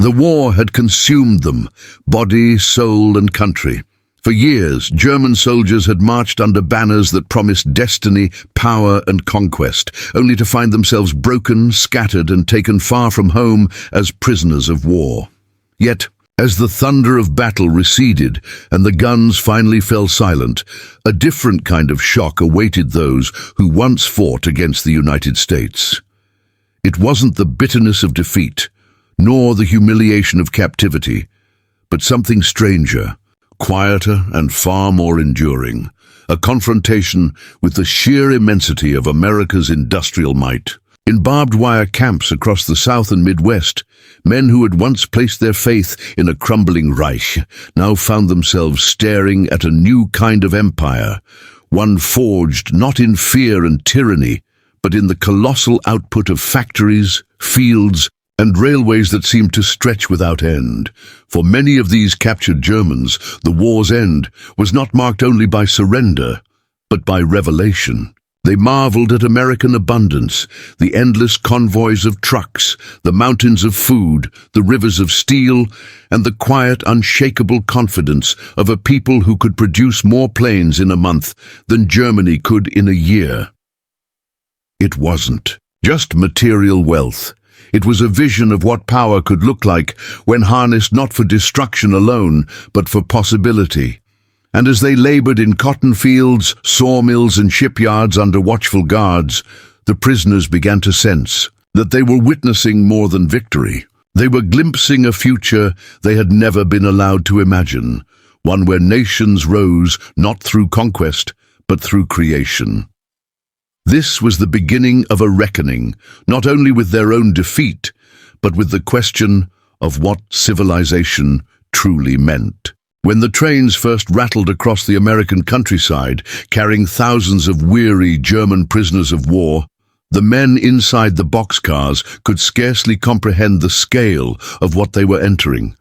The war had consumed them, body, soul, and country. For years, German soldiers had marched under banners that promised destiny, power, and conquest, only to find themselves broken, scattered, and taken far from home as prisoners of war. Yet, as the thunder of battle receded and the guns finally fell silent, a different kind of shock awaited those who once fought against the United States. It wasn't the bitterness of defeat, nor the humiliation of captivity, but something stranger, quieter and far more enduring, a confrontation with the sheer immensity of America's industrial might. In barbed wire camps across the South and Midwest, men who had once placed their faith in a crumbling Reich now found themselves staring at a new kind of empire, one forged not in fear and tyranny, but in the colossal output of factories, fields, and railways that seemed to stretch without end. For many of these captured Germans, the war's end was not marked only by surrender, but by revelation. They marveled at American abundance, the endless convoys of trucks, the mountains of food, the rivers of steel, and the quiet, unshakable confidence of a people who could produce more planes in a month than Germany could in a year. It wasn't just material wealth. It was a vision of what power could look like when harnessed not for destruction alone, but for possibility. And as they labored in cotton fields, sawmills, and shipyards under watchful guards, the prisoners began to sense that they were witnessing more than victory. They were glimpsing a future they had never been allowed to imagine, one where nations rose not through conquest, but through creation. This was the beginning of a reckoning, not only with their own defeat, but with the question of what civilization truly meant. When the trains first rattled across the American countryside, carrying thousands of weary German prisoners of war, the men inside the boxcars could scarcely comprehend the scale of what they were entering.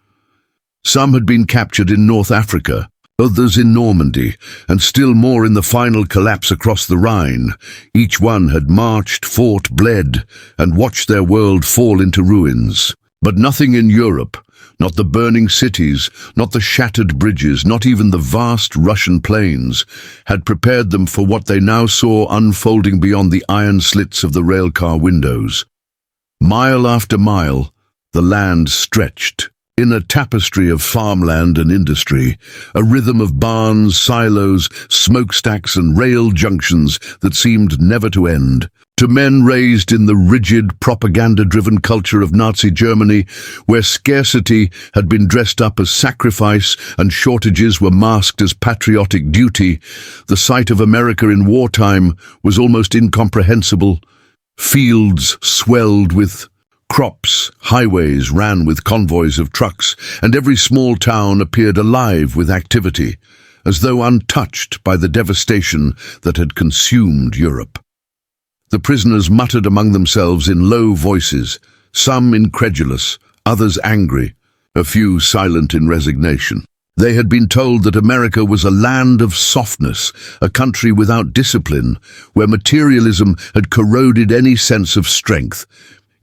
Some had been captured in North Africa, others in Normandy, and still more in the final collapse across the Rhine. Each one had marched, fought, bled, and watched their world fall into ruins. But nothing in Europe, not the burning cities, not the shattered bridges, not even the vast Russian plains, had prepared them for what they now saw unfolding beyond the iron slits of the railcar windows. Mile after mile, the land stretched. In a tapestry of farmland and industry, a rhythm of barns, silos, smokestacks, and rail junctions that seemed never to end. To men raised in the rigid, propaganda-driven culture of Nazi Germany, where scarcity had been dressed up as sacrifice and shortages were masked as patriotic duty, the sight of America in wartime was almost incomprehensible. Fields swelled with crops, highways ran with convoys of trucks, and every small town appeared alive with activity, as though untouched by the devastation that had consumed Europe. The prisoners muttered among themselves in low voices, some incredulous, others angry, a few silent in resignation. They had been told that America was a land of softness, a country without discipline, where materialism had corroded any sense of strength.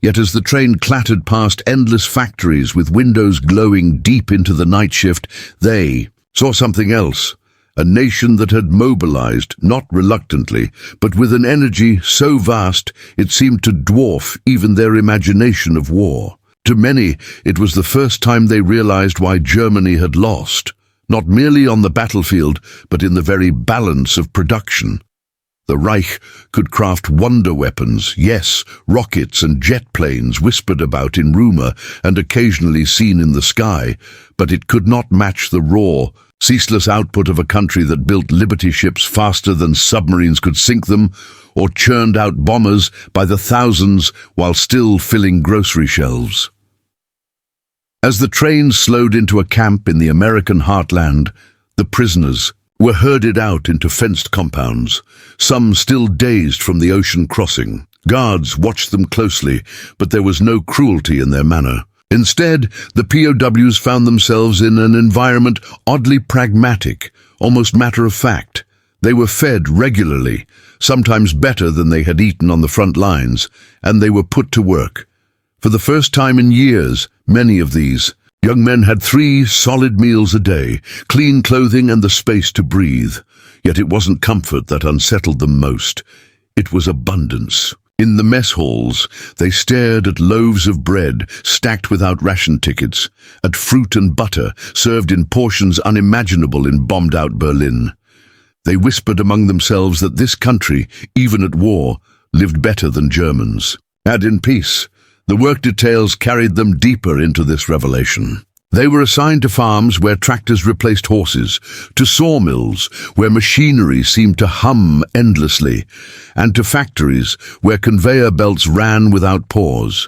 Yet as the train clattered past endless factories with windows glowing deep into the night shift, they saw something else. A nation that had mobilized, not reluctantly, but with an energy so vast it seemed to dwarf even their imagination of war. To many, it was the first time they realized why Germany had lost, not merely on the battlefield, but in the very balance of production. The Reich could craft wonder weapons, yes, rockets and jet planes whispered about in rumor and occasionally seen in the sky, but it could not match the raw, ceaseless output of a country that built Liberty ships faster than submarines could sink them, or churned out bombers by the thousands while still filling grocery shelves. As the train slowed into a camp in the American heartland, the prisoners were herded out into fenced compounds, some still dazed from the ocean crossing. Guards watched them closely, but there was no cruelty in their manner. Instead, the POWs found themselves in an environment oddly pragmatic, almost matter-of-fact. They were fed regularly, sometimes better than they had eaten on the front lines, and they were put to work. For the first time in years, many of these young men had 3 solid meals a day, clean clothing and the space to breathe. Yet it wasn't comfort that unsettled them most. It was abundance. In the mess halls, they stared at loaves of bread stacked without ration tickets, at fruit and butter served in portions unimaginable in bombed-out Berlin. They whispered among themselves that this country, even at war, lived better than Germans. And in peace, the work details carried them deeper into this revelation. They were assigned to farms where tractors replaced horses, to sawmills where machinery seemed to hum endlessly, and to factories where conveyor belts ran without pause.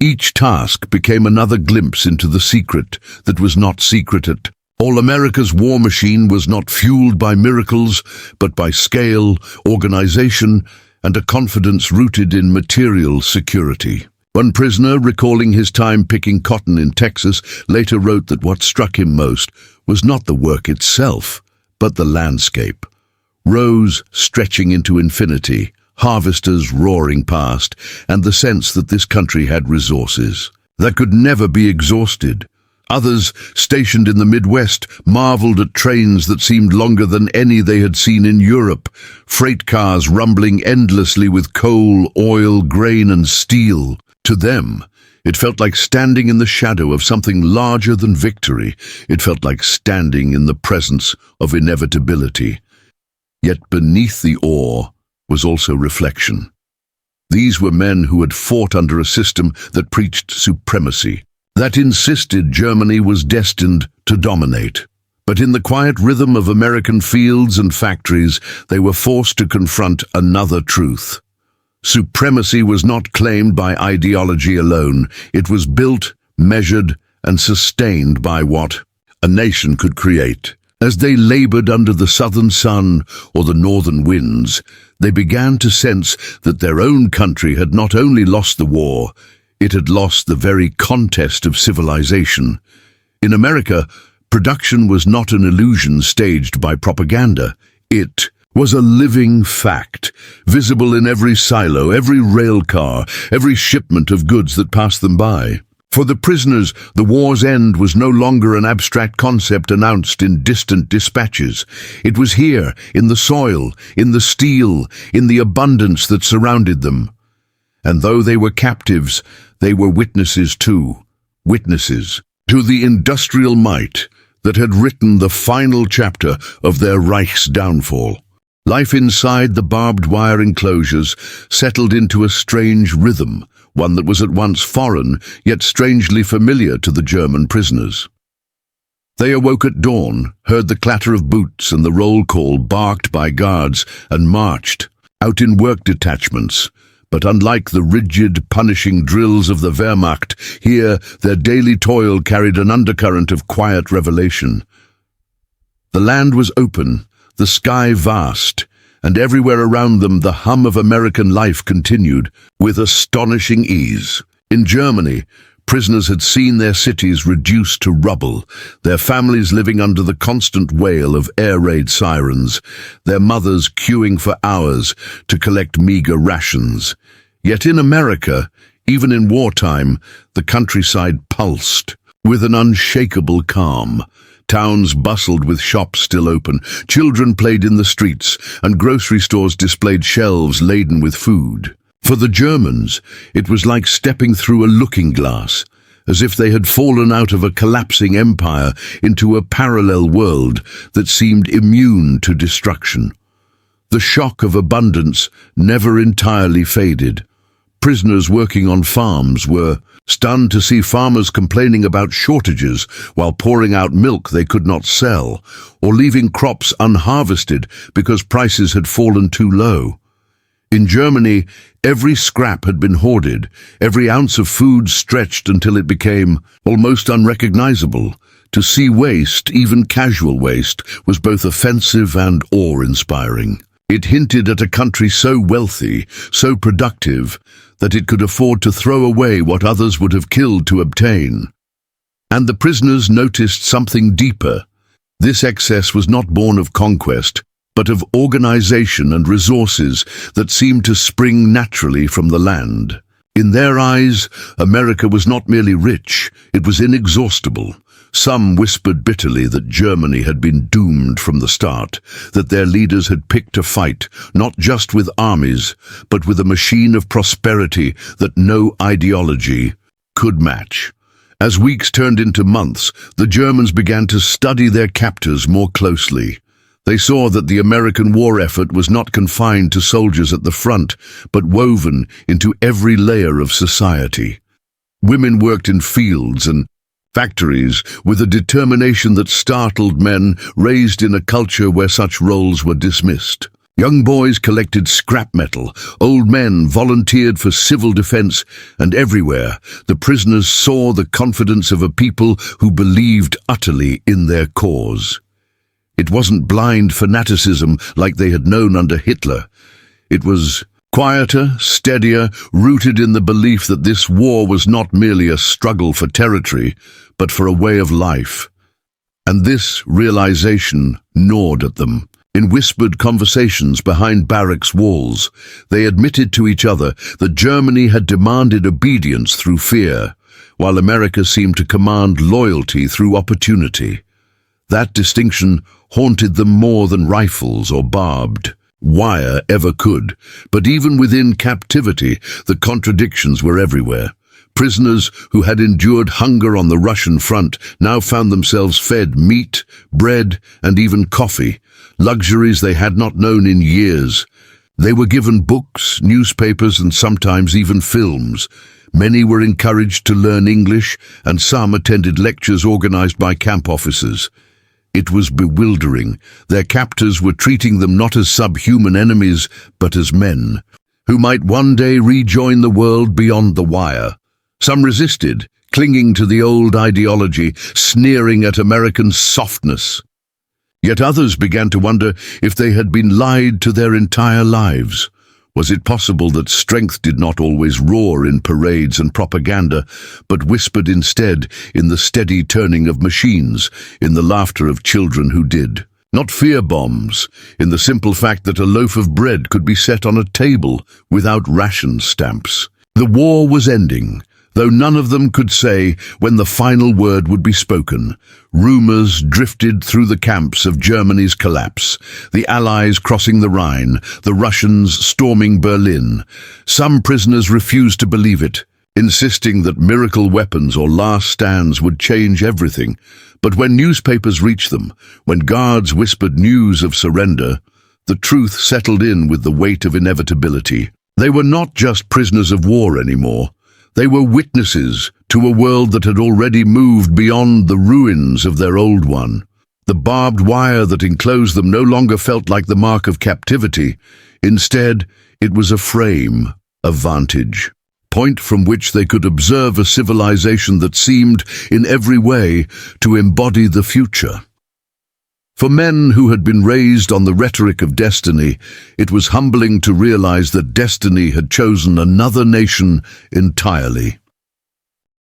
Each task became another glimpse into the secret that was not secret at all. America's war machine was not fueled by miracles, but by scale, organization, and a confidence rooted in material security. One prisoner, recalling his time picking cotton in Texas, later wrote that what struck him most was not the work itself, but the landscape. Rows stretching into infinity, harvesters roaring past, and the sense that this country had resources that could never be exhausted. Others, stationed in the Midwest, marveled at trains that seemed longer than any they had seen in Europe, freight cars rumbling endlessly with coal, oil, grain, and steel. To them, it felt like standing in the shadow of something larger than victory. It felt like standing in the presence of inevitability. Yet beneath the awe was also reflection. These were men who had fought under a system that preached supremacy, that insisted Germany was destined to dominate. But in the quiet rhythm of American fields and factories, they were forced to confront another truth. Supremacy was not claimed by ideology alone. It was built, measured, and sustained by what a nation could create. As they labored under the southern sun or the northern winds, they began to sense that their own country had not only lost the war, it had lost the very contest of civilization. In America, production was not an illusion staged by propaganda. It was a living fact, visible in every silo, every rail car, every shipment of goods that passed them by. For the prisoners, the war's end was no longer an abstract concept announced in distant dispatches. It was here, in the soil, in the steel, in the abundance that surrounded them. And though they were captives, they were witnesses too. Witnesses to the industrial might that had written the final chapter of their Reich's downfall. Life inside the barbed wire enclosures settled into a strange rhythm, one that was at once foreign, yet strangely familiar to the German prisoners. They awoke at dawn, heard the clatter of boots and the roll call barked by guards, and marched, out in work detachments. But unlike the rigid, punishing drills of the Wehrmacht, here their daily toil carried an undercurrent of quiet revelation. The land was open, the sky vast, and everywhere around them the hum of American life continued with astonishing ease. In Germany, prisoners had seen their cities reduced to rubble, their families living under the constant wail of air raid sirens, their mothers queuing for hours to collect meager rations. Yet in America, even in wartime, the countryside pulsed with an unshakable calm. Towns bustled with shops still open, children played in the streets, and grocery stores displayed shelves laden with food. For the Germans, it was like stepping through a looking glass, as if they had fallen out of a collapsing empire into a parallel world that seemed immune to destruction. The shock of abundance never entirely faded. Prisoners working on farms were stunned to see farmers complaining about shortages while pouring out milk they could not sell, or leaving crops unharvested because prices had fallen too low. In Germany, every scrap had been hoarded, every ounce of food stretched until it became almost unrecognizable. To see waste, even casual waste, was both offensive and awe-inspiring. It hinted at a country so wealthy, so productive, that it could afford to throw away what others would have killed to obtain. And the prisoners noticed something deeper. This excess was not born of conquest, but of organization and resources that seemed to spring naturally from the land. In their eyes, America was not merely rich, it was inexhaustible. Some whispered bitterly that Germany had been doomed from the start, that their leaders had picked a fight, not just with armies, but with a machine of prosperity that no ideology could match. As weeks turned into months, the Germans began to study their captors more closely. They saw that the American war effort was not confined to soldiers at the front, but woven into every layer of society. Women worked in fields and factories with a determination that startled men raised in a culture where such roles were dismissed. Young boys collected scrap metal, old men volunteered for civil defense, and everywhere the prisoners saw the confidence of a people who believed utterly in their cause. It wasn't blind fanaticism like they had known under Hitler. It was quieter, steadier, rooted in the belief that this war was not merely a struggle for territory, but for a way of life. And this realization gnawed at them. In whispered conversations behind barracks walls, they admitted to each other that Germany had demanded obedience through fear, while America seemed to command loyalty through opportunity. That distinction haunted them more than rifles or barbed wire ever could, but even within captivity, the contradictions were everywhere. Prisoners who had endured hunger on the Russian front now found themselves fed meat, bread, and even coffee, luxuries they had not known in years. They were given books, newspapers, and sometimes even films. Many were encouraged to learn English, and some attended lectures organized by camp officers. It was bewildering. Their captors were treating them not as subhuman enemies, but as men, who might one day rejoin the world beyond the wire. Some resisted, clinging to the old ideology, sneering at American softness. Yet others began to wonder if they had been lied to their entire lives. Was it possible that strength did not always roar in parades and propaganda, but whispered instead in the steady turning of machines, in the laughter of children who did? Not fear bombs, in the simple fact that a loaf of bread could be set on a table without ration stamps. The war was ending, though none of them could say when the final word would be spoken. Rumors drifted through the camps of Germany's collapse, the Allies crossing the Rhine, the Russians storming Berlin. Some prisoners refused to believe it, insisting that miracle weapons or last stands would change everything. But when newspapers reached them, when guards whispered news of surrender, the truth settled in with the weight of inevitability. They were not just prisoners of war anymore. They were witnesses to a world that had already moved beyond the ruins of their old one. The barbed wire that enclosed them no longer felt like the mark of captivity. Instead, it was a frame, a vantage point from which they could observe a civilization that seemed, in every way, to embody the future. For men who had been raised on the rhetoric of destiny, it was humbling to realize that destiny had chosen another nation entirely.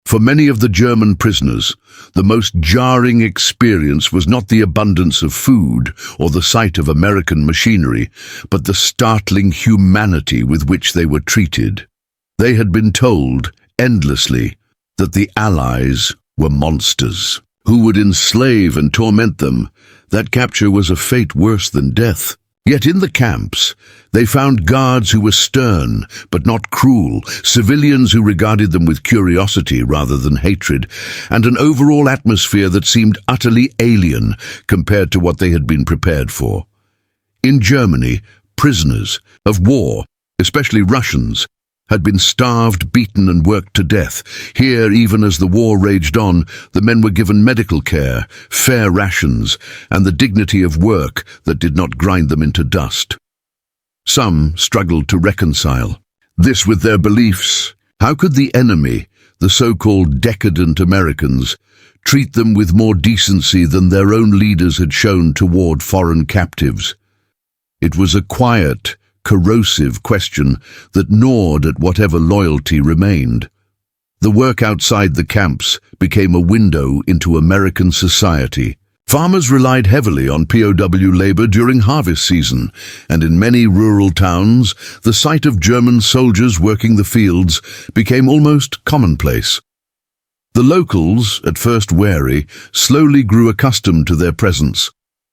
For many of the German prisoners, the most jarring experience was not the abundance of food or the sight of American machinery, but the startling humanity with which they were treated. They had been told, endlessly, that the Allies were monsters who would enslave and torment them. That capture was a fate worse than death. Yet in the camps, they found guards who were stern, but not cruel, civilians who regarded them with curiosity rather than hatred, and an overall atmosphere that seemed utterly alien compared to what they had been prepared for. In Germany, prisoners of war, especially Russians, had been starved, beaten, and worked to death. Here, even as the war raged on, the men were given medical care, fair rations, and the dignity of work that did not grind them into dust. Some struggled to reconcile this with their beliefs. How could the enemy, the so-called decadent Americans, treat them with more decency than their own leaders had shown toward foreign captives? It was a quiet, corrosive question that gnawed at whatever loyalty remained. The work outside the camps became a window into American society. Farmers relied heavily on POW labor during harvest season, and in many rural towns, the sight of German soldiers working the fields became almost commonplace. The locals, at first wary, slowly grew accustomed to their presence.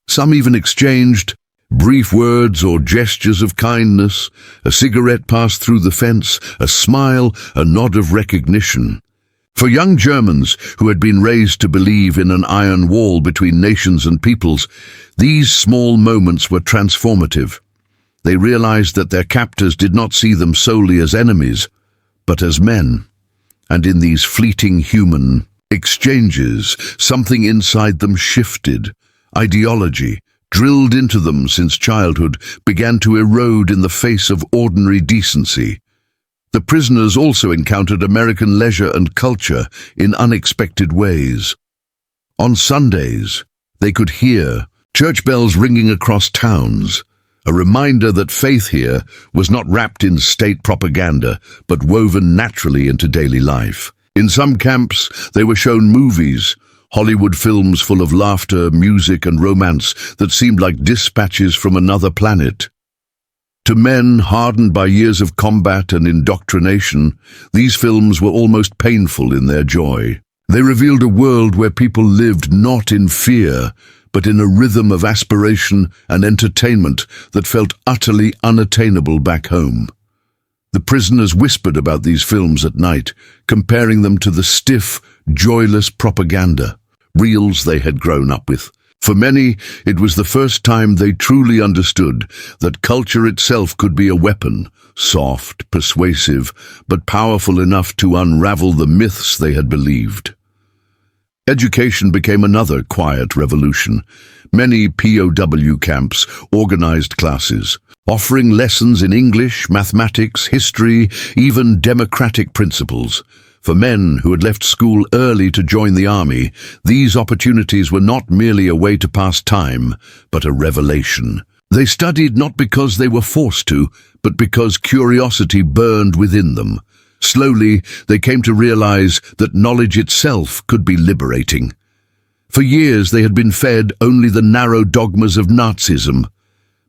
Some even exchanged brief words or gestures of kindness, a cigarette passed through the fence, a smile, a nod of recognition. For young Germans who had been raised to believe in an iron wall between nations and peoples, these small moments were transformative. They realized that their captors did not see them solely as enemies, but as men. And in these fleeting human exchanges, something inside them shifted. Ideology, drilled into them since childhood, began to erode in the face of ordinary decency. The prisoners also encountered American leisure and culture in unexpected ways. On Sundays, they could hear church bells ringing across towns, a reminder that faith here was not wrapped in state propaganda, but woven naturally into daily life. In some camps, they were shown movies, Hollywood films full of laughter, music, and romance that seemed like dispatches from another planet. To men hardened by years of combat and indoctrination, these films were almost painful in their joy. They revealed a world where people lived not in fear, but in a rhythm of aspiration and entertainment that felt utterly unattainable back home. The prisoners whispered about these films at night, comparing them to the stiff, joyless propaganda, reels they had grown up with. For many, it was the first time they truly understood that culture itself could be a weapon, soft, persuasive, but powerful enough to unravel the myths they had believed. Education became another quiet revolution. Many POW camps organized classes, offering lessons in English, mathematics, history, even democratic principles. For men who had left school early to join the army, these opportunities were not merely a way to pass time, but a revelation. They studied not because they were forced to, but because curiosity burned within them. Slowly, they came to realize that knowledge itself could be liberating. For years, they had been fed only the narrow dogmas of Nazism.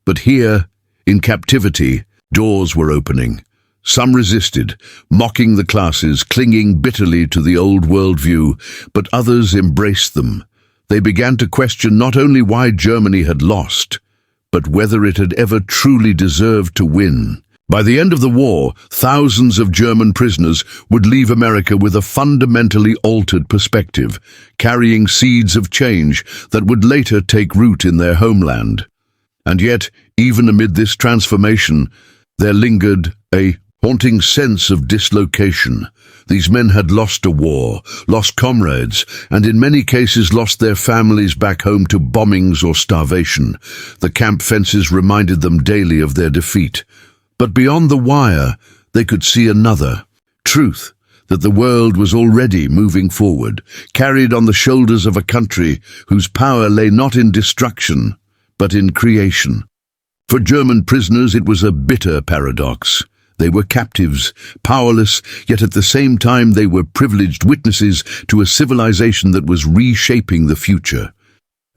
But here, in captivity, doors were opening. Some resisted, mocking the classes, clinging bitterly to the old worldview, but others embraced them. They began to question not only why Germany had lost, but whether it had ever truly deserved to win. By the end of the war, thousands of German prisoners would leave America with a fundamentally altered perspective, carrying seeds of change that would later take root in their homeland. And yet, even amid this transformation, there lingered a haunting sense of dislocation. These men had lost a war, lost comrades, and in many cases lost their families back home to bombings or starvation. The camp fences reminded them daily of their defeat. But beyond the wire, they could see another truth, that the world was already moving forward, carried on the shoulders of a country whose power lay not in destruction, but in creation. For German prisoners, it was a bitter paradox. They were captives, powerless, yet at the same time they were privileged witnesses to a civilization that was reshaping the future.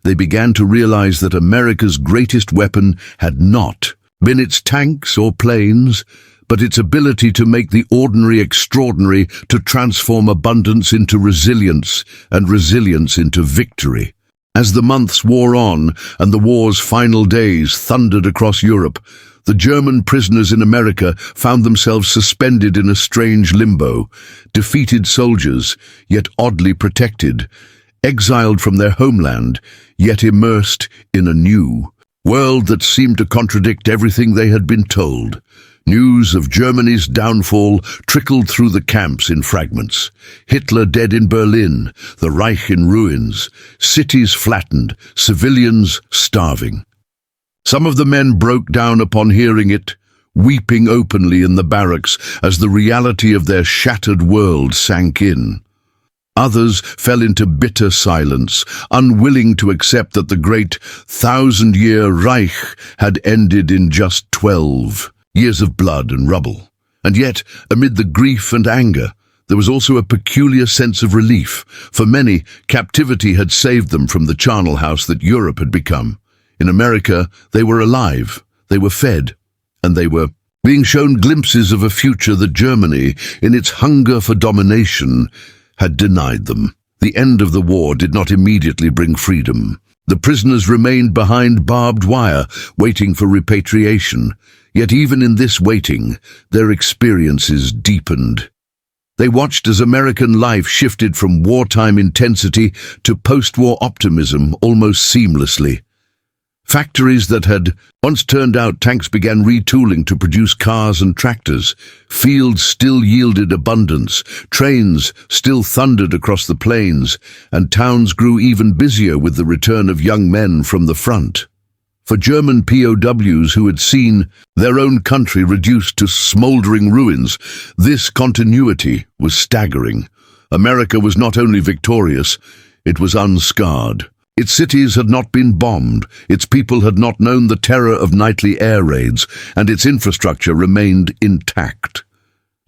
They began to realize that America's greatest weapon had not been its tanks or planes, but its ability to make the ordinary extraordinary, to transform abundance into resilience and resilience into victory. As the months wore on and the war's final days thundered across Europe, the German prisoners in America found themselves suspended in a strange limbo, defeated soldiers, yet oddly protected, exiled from their homeland, yet immersed in a new world that seemed to contradict everything they had been told. News of Germany's downfall trickled through the camps in fragments. Hitler dead in Berlin, the Reich in ruins, cities flattened, civilians starving. Some of the men broke down upon hearing it, weeping openly in the barracks as the reality of their shattered world sank in. Others fell into bitter silence, unwilling to accept that the great 1,000-year Reich had ended in just 12 years of blood and rubble. And yet, amid the grief and anger, There was also a peculiar sense of relief. For many, captivity had saved them from the charnel house that Europe had become. In America, they were alive, they were fed, and they were being shown glimpses of a future that Germany, in its hunger for domination, had denied them. The end of the war did not immediately bring freedom. The prisoners remained behind barbed wire, waiting for repatriation. Yet even in this waiting, their experiences deepened. They watched as American life shifted from wartime intensity to post-war optimism almost seamlessly. Factories that had once turned out tanks began retooling to produce cars and tractors. Fields still yielded abundance, trains still thundered across the plains, and towns grew even busier with the return of young men from the front. For German POWs who had seen their own country reduced to smoldering ruins, this continuity was staggering. America was not only victorious, it was unscarred. Its cities had not been bombed, its people had not known the terror of nightly air raids, and its infrastructure remained intact.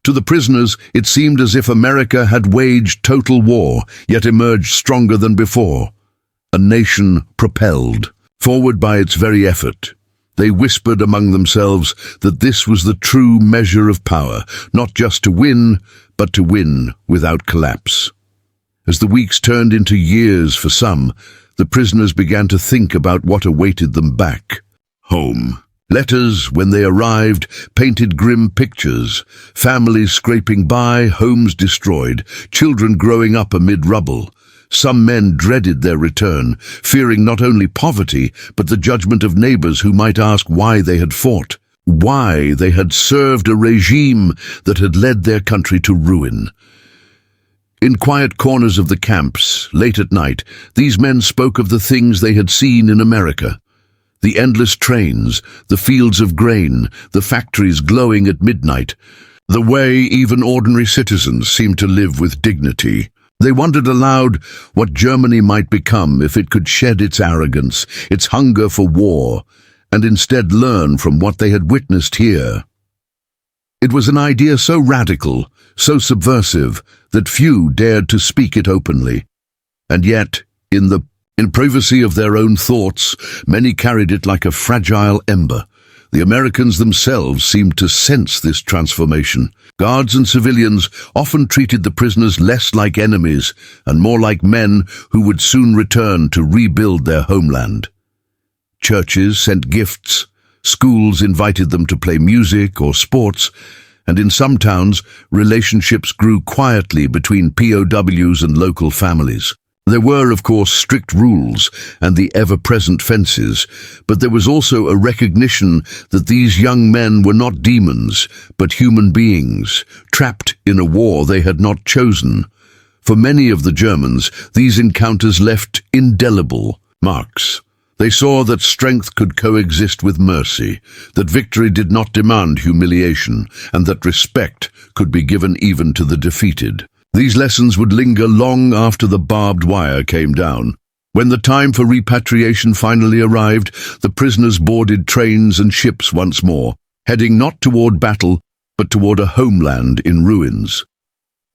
To the prisoners, it seemed as if America had waged total war, yet emerged stronger than before. A nation propelled forward by its very effort. They whispered among themselves that this was the true measure of power, not just to win, but to win without collapse. As the weeks turned into years for some, the prisoners began to think about what awaited them back home. Letters, when they arrived, painted grim pictures, families scraping by, homes destroyed, children growing up amid rubble. Some men dreaded their return, fearing not only poverty, but the judgment of neighbors who might ask why they had fought, why they had served a regime that had led their country to ruin. In quiet corners of the camps, late at night, these men spoke of the things they had seen in America. The endless trains, the fields of grain, the factories glowing at midnight, the way even ordinary citizens seemed to live with dignity. They wondered aloud what Germany might become if it could shed its arrogance, its hunger for war, and instead learn from what they had witnessed here. It was an idea so radical, so subversive, that few dared to speak it openly. And yet, in privacy of their own thoughts, many carried it like a fragile ember. The Americans themselves seemed to sense this transformation. Guards and civilians often treated the prisoners less like enemies and more like men who would soon return to rebuild their homeland. Churches sent gifts, schools invited them to play music or sports, and in some towns, relationships grew quietly between POWs and local families. There were, of course, strict rules and the ever-present fences, but there was also a recognition that these young men were not demons, but human beings, trapped in a war they had not chosen. For many of the Germans, these encounters left indelible marks. They saw that strength could coexist with mercy, that victory did not demand humiliation, and that respect could be given even to the defeated. These lessons would linger long after the barbed wire came down. When the time for repatriation finally arrived, the prisoners boarded trains and ships once more, heading not toward battle, but toward a homeland in ruins.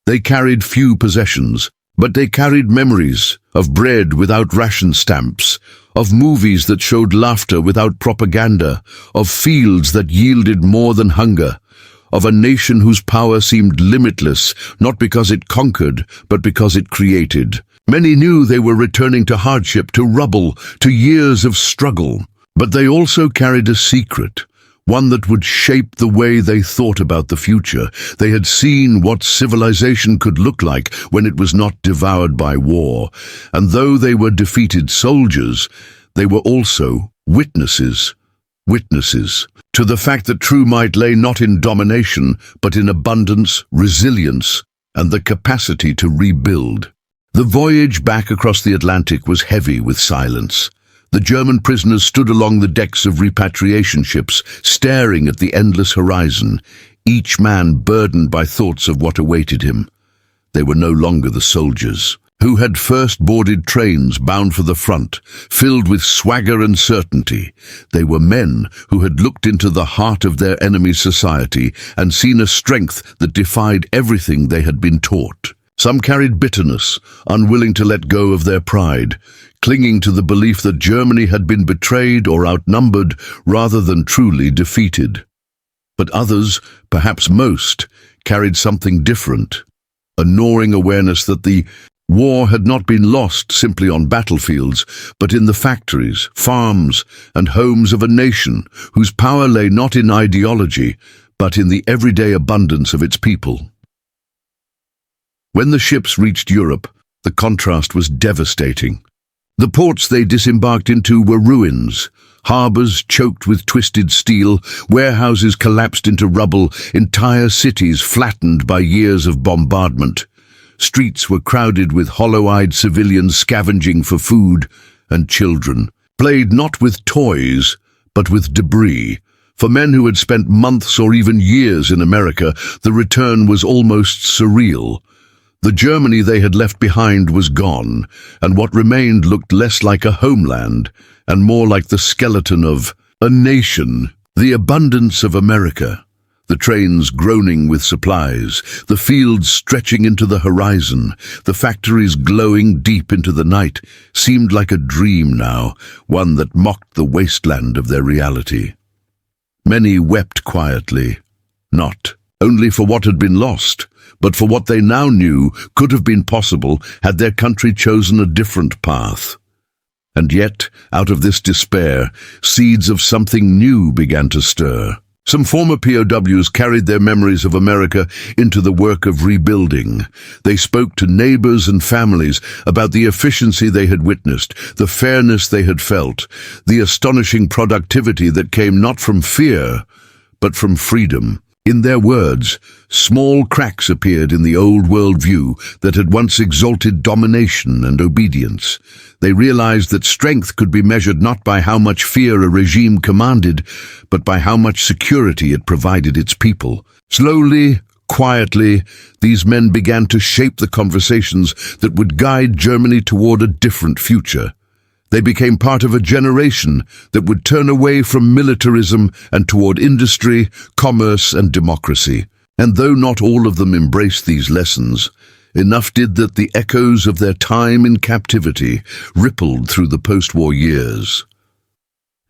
They carried few possessions, but they carried memories of bread without ration stamps, of movies that showed laughter without propaganda, of fields that yielded more than hunger, of a nation whose power seemed limitless, not because it conquered, but because it created. Many knew they were returning to hardship, to rubble, to years of struggle, but they also carried a secret, one that would shape the way they thought about the future. They had seen what civilization could look like when it was not devoured by war, and though they were defeated soldiers, they were also witnesses to the fact that true might lay not in domination, but in abundance, resilience, and the capacity to rebuild. The voyage back across the Atlantic was heavy with silence. The German prisoners stood along the decks of repatriation ships, staring at the endless horizon, each man burdened by thoughts of what awaited him. They were no longer the soldiers. who had first boarded trains bound for the front, filled with swagger and certainty. They were men who had looked into the heart of their enemy's society and seen a strength that defied everything they had been taught. Some carried bitterness, unwilling to let go of their pride, clinging to the belief that Germany had been betrayed or outnumbered rather than truly defeated. But others, perhaps most, carried something different, a gnawing awareness that the war had not been lost simply on battlefields, but in the factories, farms, and homes of a nation whose power lay not in ideology, but in the everyday abundance of its people. When the ships reached Europe, the contrast was devastating. The ports they disembarked into were ruins, harbors choked with twisted steel, warehouses collapsed into rubble, entire cities flattened by years of bombardment. Streets were crowded with hollow-eyed civilians scavenging for food, and children played not with toys, but with debris. For men who had spent months or even years in America, the return was almost surreal. The Germany they had left behind was gone, and what remained looked less like a homeland and more like the skeleton of a nation. The abundance of America, the trains groaning with supplies, the fields stretching into the horizon, the factories glowing deep into the night, seemed like a dream now, one that mocked the wasteland of their reality. Many wept quietly, not only for what had been lost, but for what they now knew could have been possible had their country chosen a different path. And yet, out of this despair, seeds of something new began to stir. Some former POWs carried their memories of America into the work of rebuilding. They spoke to neighbors and families about the efficiency they had witnessed, the fairness they had felt, the astonishing productivity that came not from fear, but from freedom. In their words, small cracks appeared in the old world view that had once exalted domination and obedience. They realized that strength could be measured not by how much fear a regime commanded, but by how much security it provided its people. Slowly, quietly, these men began to shape the conversations that would guide Germany toward a different future. They became part of a generation that would turn away from militarism and toward industry, commerce, and democracy. And though not all of them embraced these lessons, enough did that the echoes of their time in captivity rippled through the post-war years.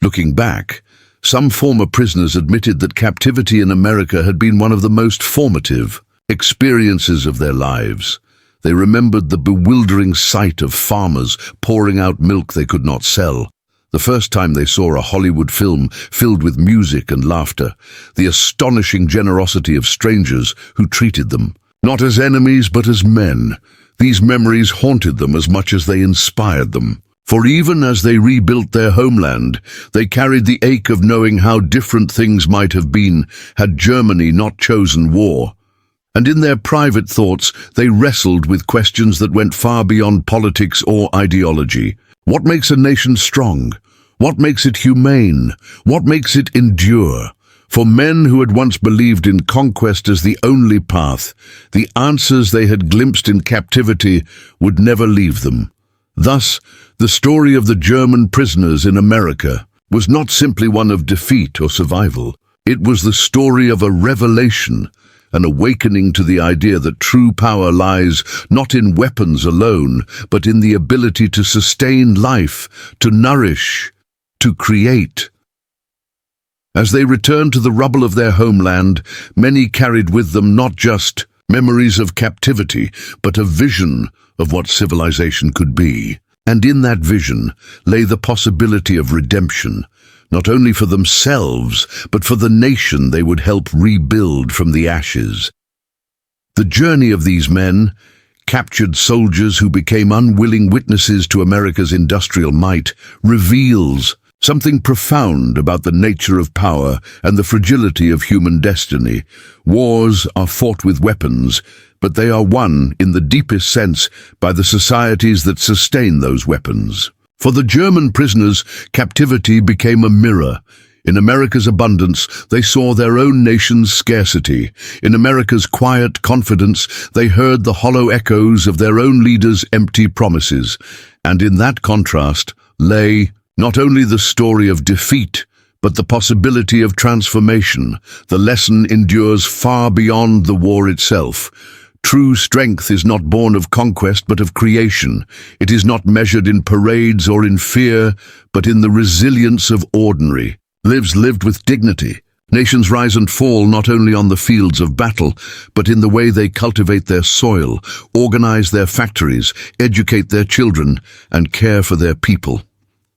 Looking back, some former prisoners admitted that captivity in America had been one of the most formative experiences of their lives. They remembered the bewildering sight of farmers pouring out milk they could not sell, the first time they saw a Hollywood film filled with music and laughter, the astonishing generosity of strangers who treated them, not as enemies but as men. These memories haunted them as much as they inspired them. For even as they rebuilt their homeland, they carried the ache of knowing how different things might have been had Germany not chosen war. And in their private thoughts, they wrestled with questions that went far beyond politics or ideology. What makes a nation strong? What makes it humane? What makes it endure? For men who had once believed in conquest as the only path, the answers they had glimpsed in captivity would never leave them. Thus, the story of the German prisoners in America was not simply one of defeat or survival. It was the story of a revelation, an awakening to the idea that true power lies not in weapons alone, but in the ability to sustain life, to nourish, to create. As they returned to the rubble of their homeland, many carried with them not just memories of captivity, but a vision of what civilization could be. And in that vision lay the possibility of redemption, not only for themselves, but for the nation they would help rebuild from the ashes. The journey of these men, captured soldiers who became unwilling witnesses to America's industrial might, reveals something profound about the nature of power and the fragility of human destiny. Wars are fought with weapons, but they are won, in the deepest sense, by the societies that sustain those weapons. For the German prisoners, captivity became a mirror. In America's abundance, they saw their own nation's scarcity. In America's quiet confidence, they heard the hollow echoes of their own leaders' empty promises. And in that contrast lay not only the story of defeat, but the possibility of transformation. The lesson endures far beyond the war itself. True strength is not born of conquest but of creation. It is not measured in parades or in fear, but in the resilience of ordinary lives lived with dignity. Nations rise and fall not only on the fields of battle, but in the way they cultivate their soil, organize their factories, educate their children, and care for their people.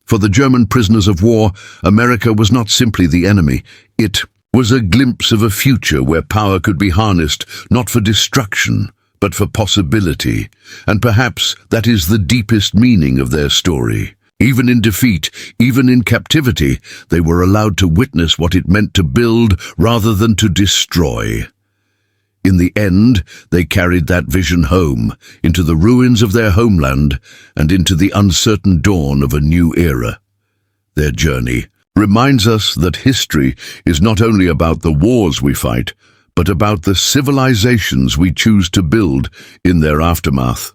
For the German prisoners of war, America was not simply the enemy. It was a glimpse of a future where power could be harnessed not for destruction, but for possibility. And perhaps that is the deepest meaning of their story. Even in defeat, even in captivity, they were allowed to witness what it meant to build rather than to destroy. In the end, they carried that vision home, into the ruins of their homeland and into the uncertain dawn of a new era. Their journey reminds us that history is not only about the wars we fight, but about the civilizations we choose to build in their aftermath.